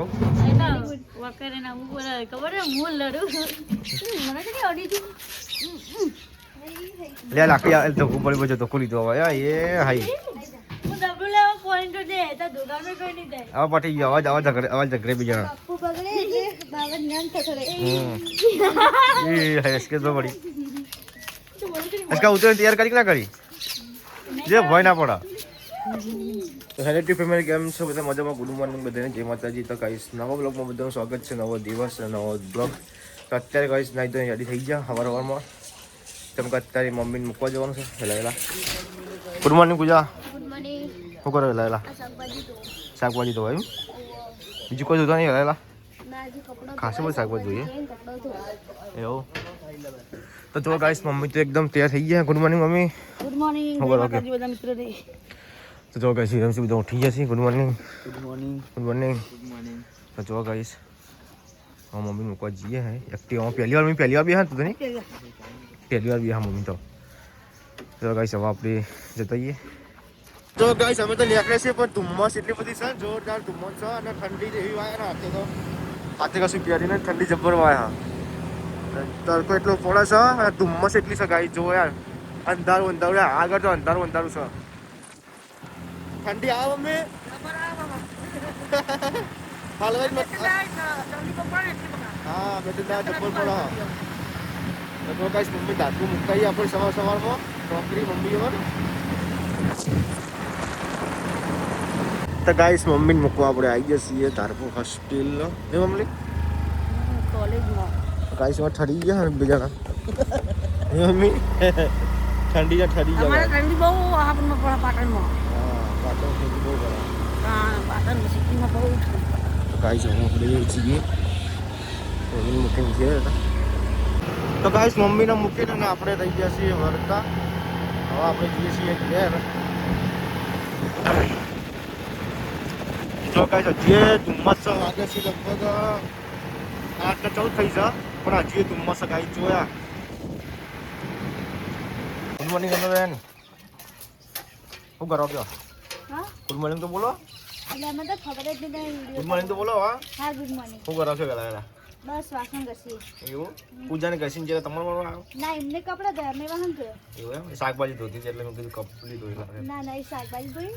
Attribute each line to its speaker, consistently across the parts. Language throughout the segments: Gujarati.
Speaker 1: એવું
Speaker 2: એના વકરે ના ઉપર ખબર હે મૂળ લડું મને કે ઓડી દી
Speaker 1: લે લાકડી આ તો ઉપર બજો તો ખુલી દો હવે એ હાઈ
Speaker 2: હું ડબલ લેવા પોઈન્ટ દે તો દુકાન મે કોઈ નહીં દે
Speaker 1: આ પટી ગયો આવાજ ઝઘડે બીજા
Speaker 2: બાપુ બગડે એટલે બાવન જ્ઞાન થતો રે
Speaker 1: એ હૈસ કે તો બડી इसका उतर तैयार કરી કે ના કરી જે ભય ના પડા તો હેલો ટી ફેમિલી કેમ છો બધા મજામાં ગુડ મોર્નિંગ બધાને જય માતાજી તો ગાઈસ નવા બ્લોગમાં બધાનું સ્વાગત છે નવો દિવસ નવો બ્લોગ તો અત્યારે ગાઈસ નાઈ તો રેડી થઈ ગયા સવારમાં તેમ કે અત્યારે મમ્મીને મૂકવા જવાનું છે હેલા ગુડ મોર્નિંગ પૂજા
Speaker 2: ગુડ મોર્નિંગ
Speaker 1: શું કરો હેલા શાકભાજી તો ભાઈ બીજું કોઈ જોતા નહીં હેલા ખાસું બધું શાકભાજી જોઈએ એવું તો જો ગાઈસ મમ્મી તો એકદમ તૈયાર થઈ ગયા good morning mummy
Speaker 2: good morning
Speaker 1: okay
Speaker 2: બધા મિત્રો રે
Speaker 1: તો જો ગાઈસ રમસી બધા ઉઠી ગયા છે ગુડ મોર્નિંગ તો જો ગાઈસ હા મમ્મી મૂકવા જઈએ હે એક્ટિવા પહેલી વાર બી હા તું નહીં પહેલી વાર બી હા મમ્મી તો ગાઈસ હવે આપણે જતા જઈએ તો ગાઈસ અમે તો નીકળે છે પણ ધુમ્મસ એટલી બધી છે જોરદાર ધુમ્મસ છે અને ઠંડી જેવી વાય ને હાથે કશું પહેરીને ઠંડી જબ્બર વાય હા તડકો એટલો પડે છે અને ધુમ્મસ એટલી છે ગાઈસ જો યાર અંધારું આગળ તો અંધારું છે ઠંડી આવે મમ્મી હાલવાઈ મત હા બેટી ના ચપ્પલ પડે તો ગાઈસ મમ્મી દાંતરું મુકાઈ આપણે સવારમાં નોકરી મમ્મી હોય તો ગાઈસ મમ્મીને મૂકવા આપણે આવી ગયા છીએ ધારપુર હોસ્ટેલ એ મમ્મી
Speaker 2: કોલેજમાં
Speaker 1: ગાઈસ માં ઠરી ગયા બીજાના એ મમ્મી ઠંડી ગયા
Speaker 2: અમારે ઠંડી બહુ આપણને પડે પાટણમાં
Speaker 1: પાટણ ઠંડી બહુ પડે
Speaker 2: હા પાટણ સિટીમાં બહુ
Speaker 1: તો ગાઈસ હું આપણે છીએ મમ્મી મૂકીને ગયા તો ગાઈસ મમ્મીને મૂકીને આપણે રહી ગયા છીએ વરતા હવે આપણે જઈએ છીએ ઘેર જો ગાઈસ જે ધુમ્મસ વાગે છે લગભગ 8:14 થઈ જા પણ હજી ધુમ્મસ ગાઈસ જોયા ગુડ મોર્નિંગ બેન શું કરો કયો
Speaker 2: હા
Speaker 1: ગુડ મોર્નિંગ તો બોલો
Speaker 2: એટલે અમે તો ખબર જ નહીં
Speaker 1: ગુડ મોર્નિંગ તો બોલો હા
Speaker 2: ગુડ મોર્નિંગ
Speaker 1: શું કરો છો પેલા
Speaker 2: બસ વાસણ ઘસી
Speaker 1: એવું પૂજાને ઘસીને જરા તમારે મળવા આવ્યો
Speaker 2: ના એમને કપડા ધોયા મેં વાહન ધોયા
Speaker 1: એવું એમ શાકભાજી ધોતી હતી એટલે મેં કીધું કપડી ધોઈ લાગે
Speaker 2: ના એ શાકભાજી ધોઈ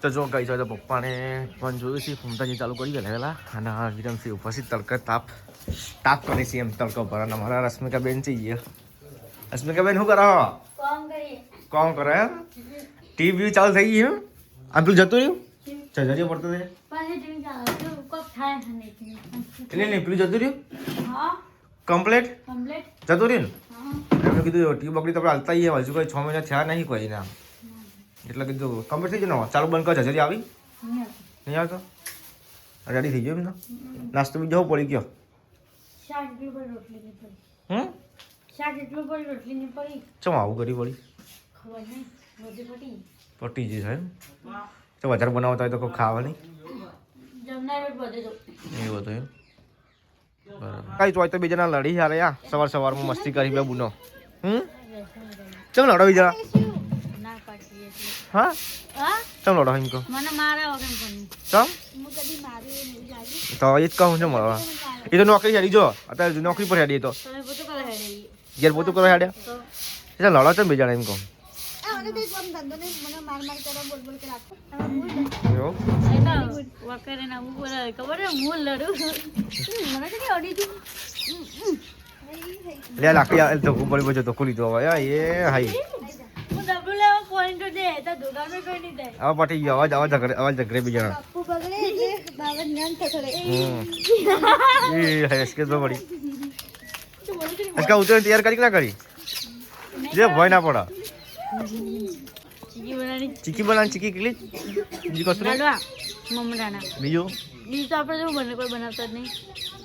Speaker 1: તો જો કઈ તો પપ્પાને પણ જોયું છે ફૂમતાજી ચાલુ કરી ગયા પહેલા અને વિરમસિંહ ઉપસ્થિત તડકા તાપ કરે છે એમ તડકો પર અને મારા રશ્મિકા બેન છે રશ્મિકા બેન શું કરો કોમ કરે ટીવી ચાલુ થઈ ગયું આ પેલું જતું રહ્યું જજરિયો પડતો છે એટલે નહીં પેલું જતું રહ્યું કમ્પ્લેટ જતું રહ્યું ને એમને કીધું ટીવી બગડી તો આપણે હાલતા હજુ કોઈ 6 મહિના થયા નહીં કોઈ ના એટલે કીધું કમ્પ્લીટ થઈ ગયું ને ચાલુ બંધ કર જજરી આવી નહીં આવતો રેડી થઈ ગયો એમ તો નાસ્તો બીજો પડી ગયો ચમ આવું કરી પડી પટી જઈ સાહેબ તો વધારે બનાવતા હોય તો કોઈ ખાવા નહીં એવું હતું એમ બરાબર કઈ ચોય તો બીજાના લડી યાર યા સવારમાં મસ્તી કરી બે બુનો ચમ લડો બીજા હા ચમ લડો એમ કહો
Speaker 2: મને મારા વગર કોણ
Speaker 1: ચમ
Speaker 2: હું કદી મારી નહીં લાગી
Speaker 1: તો એ જ કહું છું મળવા એ તો નોકરી હેડી જો અત્યારે નોકરી પર હેડી તો
Speaker 2: તમે બધું કરે હેડે
Speaker 1: ઘેર પોતું કરો હેડ્યા એટલે લડો ચમ બીજા એમ કહું
Speaker 2: મને તો કોમ ધંધો નહીં મને માર કરે બોલ કે રાખો
Speaker 1: એવું
Speaker 2: એના વકરે ના ઉપર ખબર હે મૂળ લડું મને કે ઓડી દી
Speaker 1: લે લાકડી આ તો ઉપર બજો તો ખુલી દો હવે એ હાઈ
Speaker 2: હું ડબલ લેવા પોઈન્ટ દે તો દુકાન મે કોઈ નહીં દે
Speaker 1: આ પટી ગયો આવાજ ઝઘડે બીજા
Speaker 2: બાપુ બગડે એટલે બાવન જ્ઞાન થતો રે
Speaker 1: એ હૈસ કે તો બડી इसका उतर तैयार કરી કે ના કરી જે ભય ના પડા ચીકી બનાની ચીકી કેટલી બીજી કશું
Speaker 2: લાડવા મમરાના
Speaker 1: બીજું
Speaker 2: તો આપણે જેવું બને કોઈ બનાવતા જ નહીં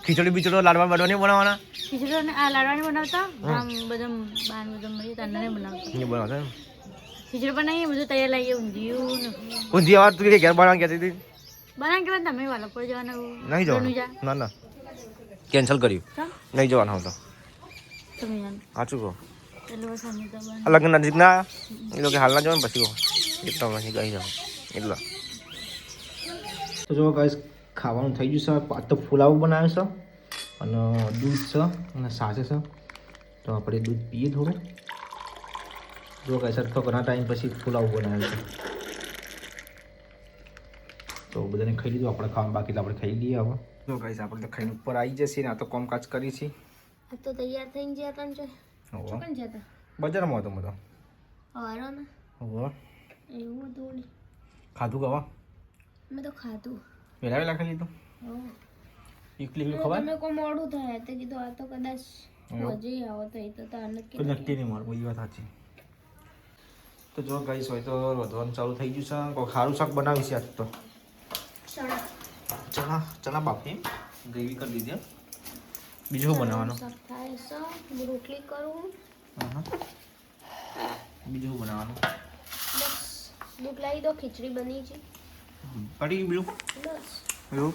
Speaker 1: ખીચડી બીચડો લાડવા બાડવા નહીં બનાવવાના
Speaker 2: ખીચડી આ લાડવાની બનાવતા આમ બધું બાન બધું મળી તને બનાવતા
Speaker 1: નહીં બનાવતા
Speaker 2: ખીચડી બનાવીએ બધું તૈયાર લાવીએ ઊંધિયું
Speaker 1: ઊંધિયા તું ઘેર બનાવવાનું કહેતી હતી
Speaker 2: બનાવ કે તમે વાલા પર જવાનું
Speaker 1: નહીં જવાનું ના કેન્સલ કર્યું નહીં જવાનું હતો
Speaker 2: તમે
Speaker 1: સાચું કહો
Speaker 2: એટલે સમજતા બન
Speaker 1: લગ્ન નજીક ના એ લોકો હાલના જવાનું પછી એટલા પછી ગઈ જાવ એટલા તો જો ગાઈસ ખાવાનું થઈ ગયું છે. આ તો ફુલાવ બનાવ્યો છે અને દૂધ છે અને સાસે છે. તો આપણે દૂધ પીએ થોડું. જો કઈ સર તો ઘણા ટાઈમ પછી ફુલાવ બનાવ્યો છે. તો બધાને ખાઈ લીધું. આપણે ખાવાનું બાકી તો આપણે ખાઈ લઈએ હવે. જો ગાઈસ આપણે તો ખાઈને ઉપર આવી જશે ને આ તો કામકાજ કરી છે.
Speaker 2: આ તો તૈયાર થઈને ગયા તા ને ચોકન જતા
Speaker 1: બજારમાં હતો મતો
Speaker 2: હવારો ને
Speaker 1: હવે
Speaker 2: એવું હતું
Speaker 1: ખાધું ગવા
Speaker 2: મેં તો ખાધું
Speaker 1: વેલા વેલા ખાઈ લીધું. એકલી એકલી ખવાય
Speaker 2: તમે કોઈ મોડું થાય તો કીધું આ તો કદાચ મજે આવો તો એ તો તાને
Speaker 1: તો નક્કી નહીં મારું એ વાત સાચી. તો જો ગાઈસ હોય તો વધવાનું ચાલુ થઈ ગયું છે. કોઈ ખારું શાક બનાવી છે આજ તો. ચણા ચણા બાફી ગ્રેવી કરી દીધી. બીજું શું બનાવવાનું?
Speaker 2: થાય છે રોટલી કરું.
Speaker 1: બીજું શું બનાવવાનું?
Speaker 2: બસ દૂધ લાવી દો ખીચડી બની છે
Speaker 1: પડી બીજું
Speaker 2: બસ
Speaker 1: એવું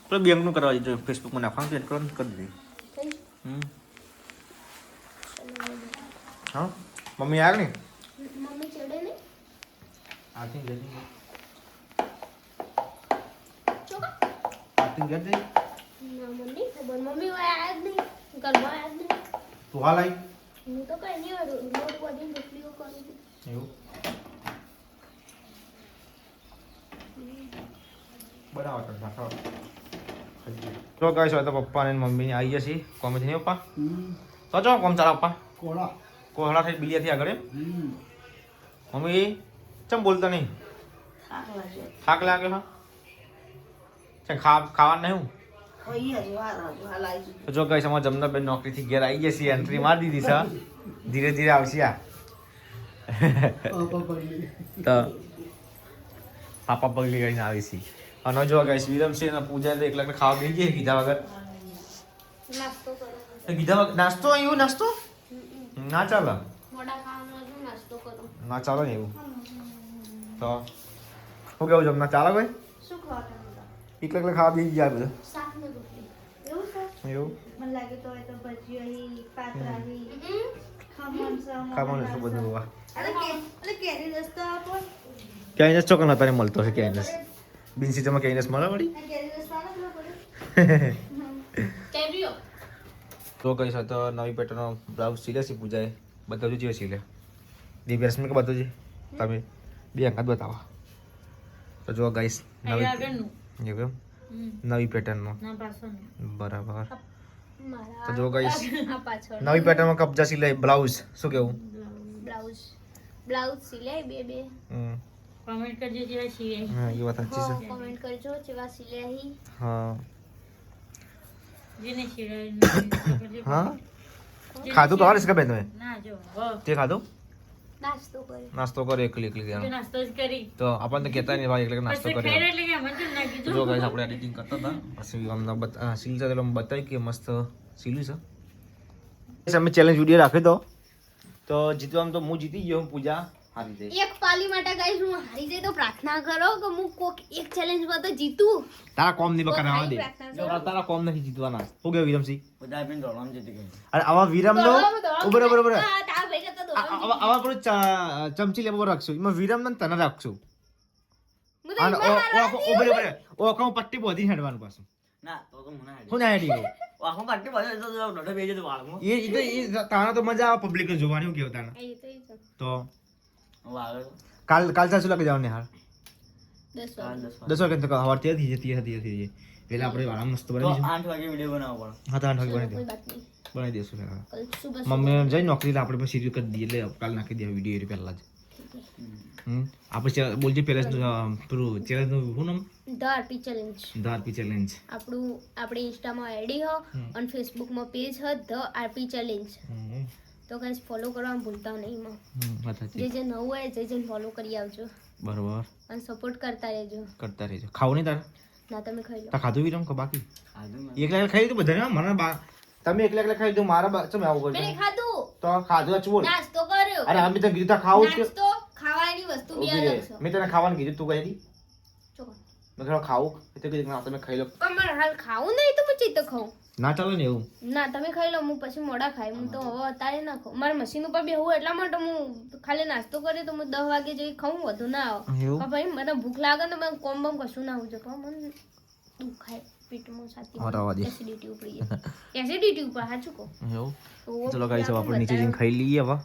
Speaker 1: પેલો બેંકનું કરવા દીધું ફેસબુકમાં નાખવાનું એડ કરવાનું કરી દીધી. હા મમ્મી આવે ને
Speaker 2: મમ્મી ચડે ને
Speaker 1: આથી જતી
Speaker 2: ચોકા
Speaker 1: આથી જતી
Speaker 2: ના મમ્મી ખબર મમ્મી આયા જ નહીં ઘરમાં આયા જ નહીં.
Speaker 1: તું હાલ આવી
Speaker 2: હું તો કઈ નહીં વાળું રોટ બધી રોટલીઓ કરું છું.
Speaker 1: એવું બનાવો તો નાખો. તો ગાઈસ હોય તો પપ્પા ને મમ્મી ને આવી જશે કોમેથી નહીં પપ્પા તો જો કોમ ચાલે પપ્પા કોહળા થઈ બિલિયા થી આગળ મમ્મી ચમ બોલતા નહીં થાક લાગે હા ચમ ખાવાનું નહીં હું તો જો ગાઈસ અમારા જમનાબેન નોકરીથી ઘેર આવી જશે એન્ટ્રી મારી દીધી છે ધીરે ધીરે આવશે આ તો પાપા પગલી કરીને આવી છે. અને જો ગાઈસ વિરમ છે અને પૂજા તો એકલા ખાવા બેસી જાય કીધા વગર
Speaker 2: નાસ્તો કરો
Speaker 1: કીધા વગર નાસ્તો એવું નાસ્તો ના ચાલે
Speaker 2: મોડા ખાવાનો નાસ્તો કરો
Speaker 1: ના ચાલે ને એવું તો શું કેવું જમના ચાલે ભાઈ
Speaker 2: શું ખાવાનું
Speaker 1: એકલા ખાવા બેસી જાય બધું
Speaker 2: શાક ને રોટલી એવું છે
Speaker 1: એવું
Speaker 2: મને લાગે તો એ તો ભજીયા પાતરાની ખમણ
Speaker 1: ખાવાનું શું બધું હોવા
Speaker 2: અરે કેરી રસ્તો આપો
Speaker 1: ક્યાંય ચોકન હતા મળતો હશે ક્યાંય બિનસીજમાં ક્યાંય મળે વળી
Speaker 2: કેરી રસ્તો ના પડે કેરીઓ
Speaker 1: તો કઈ તો નવી પેટર્નનો બ્લાઉઝ સીલે છે પૂજાએ બતાવજો જે સીલે દિવ્ય રશ્મિ કે બતાવજે તમે બે અંકાત બતાવો તો જો ગાઈસ નવી નવી પેટર્નનો બરાબર તો જો ગાઈસ નવી પેટર્નમાં કબજા સીલે બ્લાઉઝ શું કેવું
Speaker 2: બ્લાઉઝ સિલાઈ બે કમેન્ટ કરજો જેવા સિલાઈ
Speaker 1: હા એ વાત સાચી છે
Speaker 2: કમેન્ટ કરજો જેવા સિલાઈ
Speaker 1: હા
Speaker 2: જેને સિલાઈ
Speaker 1: હા ખાધું તો હારીશ કે બેન તમે
Speaker 2: ના જો
Speaker 1: તે ખાધું
Speaker 2: નાસ્તો
Speaker 1: કરે એકલી એકલી
Speaker 2: નાસ્તો જ કરી
Speaker 1: તો આપણને કહેતા નહીં ભાઈ એટલે નાસ્તો કર્યો
Speaker 2: એટલે કે મને ના કીધું
Speaker 1: જો ગાઈસ આપણે એડિટિંગ કરતા હતા પછી અમને સીલ છે એટલે બતાવી કે મસ્ત સીલું છે અમે ચેલેન્જ વિડીયો રાખી દો તો જીતવામાં તો હું જીતી ગયો પૂજા હારી જાય
Speaker 2: એક પાલી માટે ગાઈસ હું હારી જાય તો પ્રાર્થના કરો કે હું કોક એક ચેલેન્જ માં તો જીતું
Speaker 1: તારા કોમ નહીં બકરાવા દે તારા કોમ નથી જીતવાના શું કેવું વિરમસિંહ
Speaker 3: બધા બેન દોડવામાં જીતી ગઈ.
Speaker 1: અરે આવા વિરમ નો ઉભરે ઉભરે
Speaker 2: તાર ભાઈ કરતા તો
Speaker 1: આવા પર ચમચી લેવો રાખશું એમાં વિરમ ને તને રાખશું
Speaker 2: હું તો
Speaker 1: અને ઉભરે ઉભરે ઓ કામ પટ્ટી બોધી હેડવાનું પાછું
Speaker 3: ના તો મને હાડી.
Speaker 1: હું ના હેડી ગયો
Speaker 3: આખું કાઢી પાછો તો દોઢો બેજે તો વાળમાં.
Speaker 1: એ તાણા તો મજા આવે પબ્લિક ને જોવાની હું કેવું તાણા
Speaker 2: એ તો એ છે
Speaker 1: તો
Speaker 3: વાળો
Speaker 1: કાલ ચાલશું લાગે જવાનું હાલ
Speaker 2: 10
Speaker 3: કાલ
Speaker 2: વાગે
Speaker 3: 10 વાગે.
Speaker 1: 10 વાગે તો હવાર થી હતી એટલે આપણે વાળા મસ્ત
Speaker 3: તો
Speaker 1: બનાવીશું
Speaker 3: 8 વાગે વિડિયો બનાવવો પડે.
Speaker 1: હા તો 8 વાગે
Speaker 2: કોઈ
Speaker 1: બનાવી
Speaker 2: બાત નહીં
Speaker 1: દેશું
Speaker 2: કલ સુબહ
Speaker 1: મમ્મી જઈ નોકરી આપણે પછી સીરીઝ કરી દઈએ એટલે કાલ નાખી દે વિડીયો પહેલા જ આપણે બોલજે પહેલા પેલું ચેલેન્જ નું શું નામ
Speaker 2: ધ આરપી ચેલેન્જ
Speaker 1: ધારપી ચેલેન્જ
Speaker 2: આપણી ઇન્સ્ટામાં આઈડી હો અને ફેસબુકમાં પેજ હ ધ આરપી ચેલેન્જ તો ગાઈસ ફોલો કરવાનું ભૂલતા નહીં માં જે નવું હોય જે ફોલો કરી આવજો
Speaker 1: બરોબર
Speaker 2: અને સપોર્ટ કરતા રહેજો
Speaker 1: ખાવું નહીં તારે
Speaker 2: ના તમે ખાઈ લો
Speaker 1: તા ખાધું વિરમ કે બાકી
Speaker 3: આજુ મેં
Speaker 1: એકલા એકલા ખાઈ દીધું બધાને મને તમે એકલા એકલા ખાઈ દીધું મારા ચમ આવું
Speaker 2: મેં
Speaker 1: કરજો
Speaker 2: ખાધું
Speaker 1: તો ખાધું આજ બોલ
Speaker 2: નાસ્તો કર્યો
Speaker 1: અરે અમે તો કીધું તા ખાવું જ
Speaker 2: નાસ્તો ખાવાની વસ્તુ બે અલગ છે
Speaker 1: મેં તને ખાવાનું કીધું તું કહી દી
Speaker 2: ચોકો
Speaker 1: મેં થોડું ખાવું તો કીધું ના તમે ખાઈ લો
Speaker 2: પણ મારે હાલ ખાવું નહીં તો પછી તો ખાઉં
Speaker 1: ના ચાલે ને એવું
Speaker 2: ના તમે ખાઈ લો હું પછી મોડા ખાય હું તો હવે અત્યારે ના ખાઉં મારે મશીન ઉપર બેહું એટલા માટે હું ખાલી નાસ્તો કર્યો તો હું 10 વાગે જેવી ખાઉં વધુ ના આવે
Speaker 1: એવું
Speaker 2: પણ ભાઈ મને ભૂખ લાગે ને મને કોમ બમ કશું ના આવજો પણ મને દુખાય પેટમાં છાતી એસિડિટી ઉપડી જાય એસિડિટી ઉપર સાચું કહું
Speaker 1: એવું
Speaker 2: તો
Speaker 1: ચલો ગાઈસ હવે આપણે નીચે જઈને ખાઈ લઈએ હવે